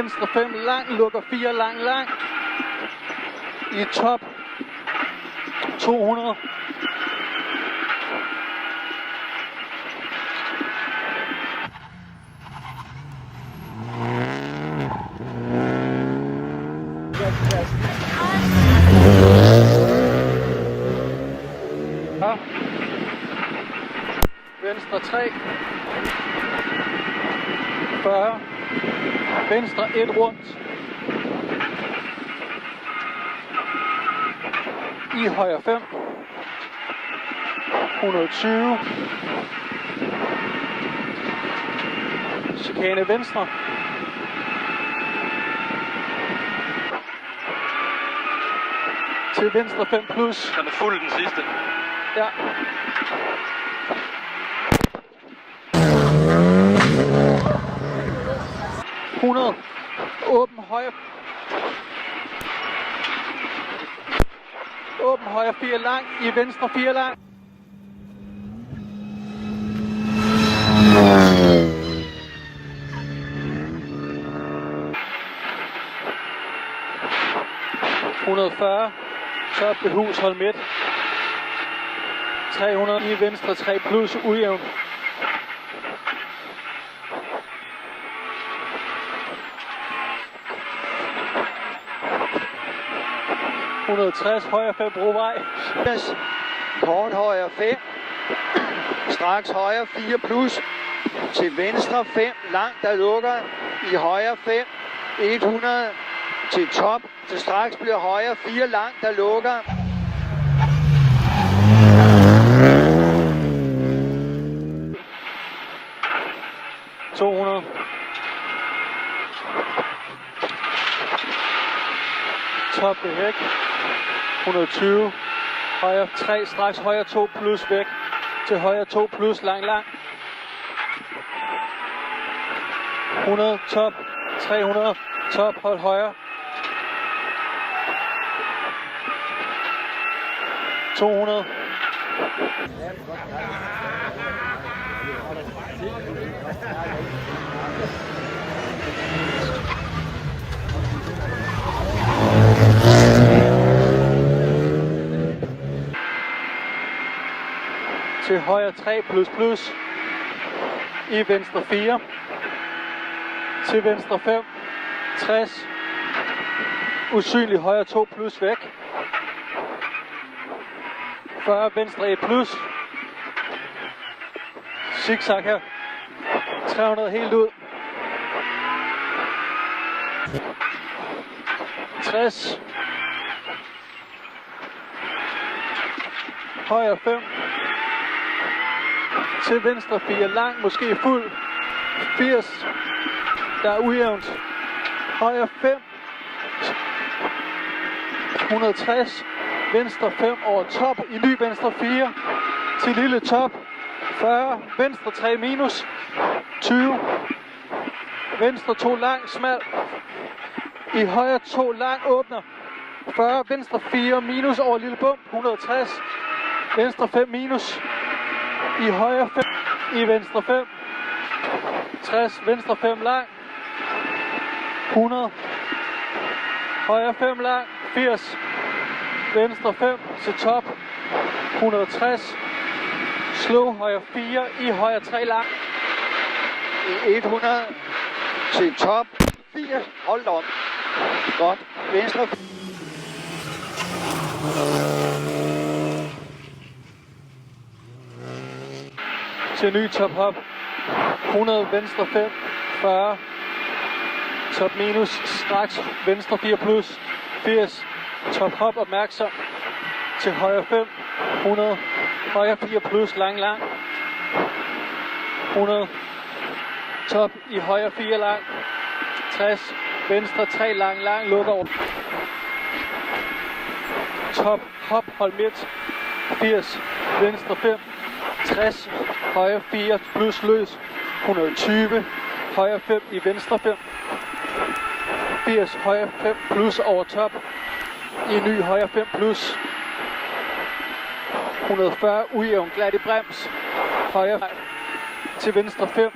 venstre 5 lang, lukker 4 lang. I top 200. Ja. Venstre 3. 40. Venstre 1 rundt. I højre 5. 120. Chikane venstre. Til venstre 5 plus. Den er fuld den sidste. Ja. Åben højre. Åben højre 4 lang. I venstre 4 lang. Top ved hus, hold midt. 300 i venstre 3 plus ujævn. 160 højre 5 brovej. Kort højre 5. Straks højre 4 plus. Til venstre 5 langt der lukker. I højre 5. 100 til top. Til straks bliver højre 4 langt der lukker. Top det væk. 120. Højre 3, straks højre 2 plus væk. Til højre 2 plus lang. 100 top. 300 top, hold højre. 200. Til højre 3 plus. I venstre 4. Til venstre 5. 60. Usynlig højre 2 plus væk. 40 venstre 1 plus. Zigzag her. 300 helt ud. 60. Højre 5. Til venstre 4 lang, måske fuld. 80. Der er ujævnt. Højre 5. 160. Venstre 5 over top. I ny venstre 4. Til lille top. 40. Venstre 3 minus. 20. Venstre 2 lang, smal. I højre 2 lang, åbner. 40. Venstre 4 minus over lille bump. 160. Venstre 5 minus. I højre 5. I venstre 5. 60. Venstre 5 lang. 100. Højre 5 lang. 80. Venstre 5 til top. 160. Slow højre 4. I højre 3 lang. 100 til top. 80. Hold om. Godt. Venstre. Til ny top hop. 100 venstre 5. 40. Top minus. Straks venstre 4 plus. 80. Top hop opmærksom. Til højre 5. 100. Højre 4 plus lang. 100. Top i højre 4 lang. 60. Venstre 3 lang. Lukker over. Top hop hold midt. 80. Venstre 5. 60. Højre 4 plus løs. 120. Højre 5 i venstre 5. 80. Højre 5 plus over top. I ny højre 5 plus. 140 ujævn glat i brems. Højre til venstre 5.